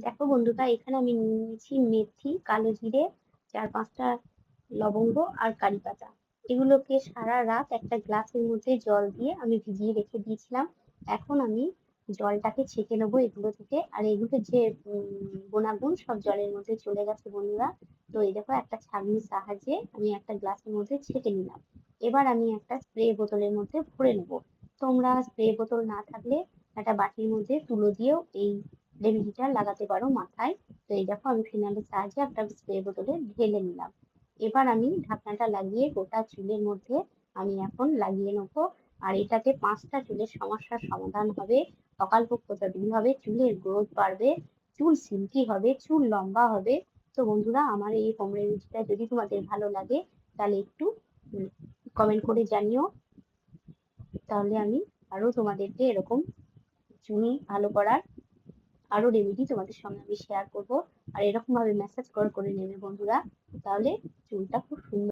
দেখো বন্ধুরা, এখানে আমি নিয়ে নিয়েছি মেথি, কালো জিরে, 4-5টা লবঙ্গ আর কারি পাতা। এগুলোকে সারা রাত একটা গ্লাসের মধ্যে জল দিয়ে আমি ভিজিয়ে রেখে দিয়েছিলাম। এখন আমি জলটাকে ছেঁকে নেবো এগুলো থেকে, আর এগুলো যে গুণাগুণ সব জলের মধ্যে চলে গেছে বন্ধুরা। তো এই দেখো, একটা ছাঁকনির সাহায্যে আমি একটা গ্লাসের মধ্যে ছেঁকে নিলাম। এবার আমি একটা স্প্রে বোতলের মধ্যে ভরে নেবো। তোমরা স্প্রে বোতল না থাকলে একটা বাটির মধ্যে তুলো দিয়েও এই রেমেডিটা লাগাতে পারো মাথায়। তো এই দেখো, আমি ফিনাইলের সাহায্যে একটা স্প্রে বোতলে ঢেলে নিলাম। এবার আমি ঢাকনাটা লাগিয়ে গোটা চুলের মধ্যে আমি এখন লাগিয়ে নেবো। আর এটাতে 5টা চুলের সমস্যার সমাধান হবে, অকালপক্কতা দূর হবে, চুলের গ্রোথ বাড়বে, চুল সিল্কি হবে, চুল লম্বা হবে। তো বন্ধুরা, আমার এই হোম রেমেডিটা যদি তোমাদের ভালো লাগে তাহলে একটু কমেন্ট করে জানিও। তাহলে আমি আরো তোমাদেরকে এরকম চুল ভালো করার আরো রেমেডি তোমাদের সঙ্গে আমি শেয়ার করব। আর এরকম ভাবে ম্যাসাজ করে করে নেবে বন্ধুরা, তাহলে চুলটা খুব সুন্দর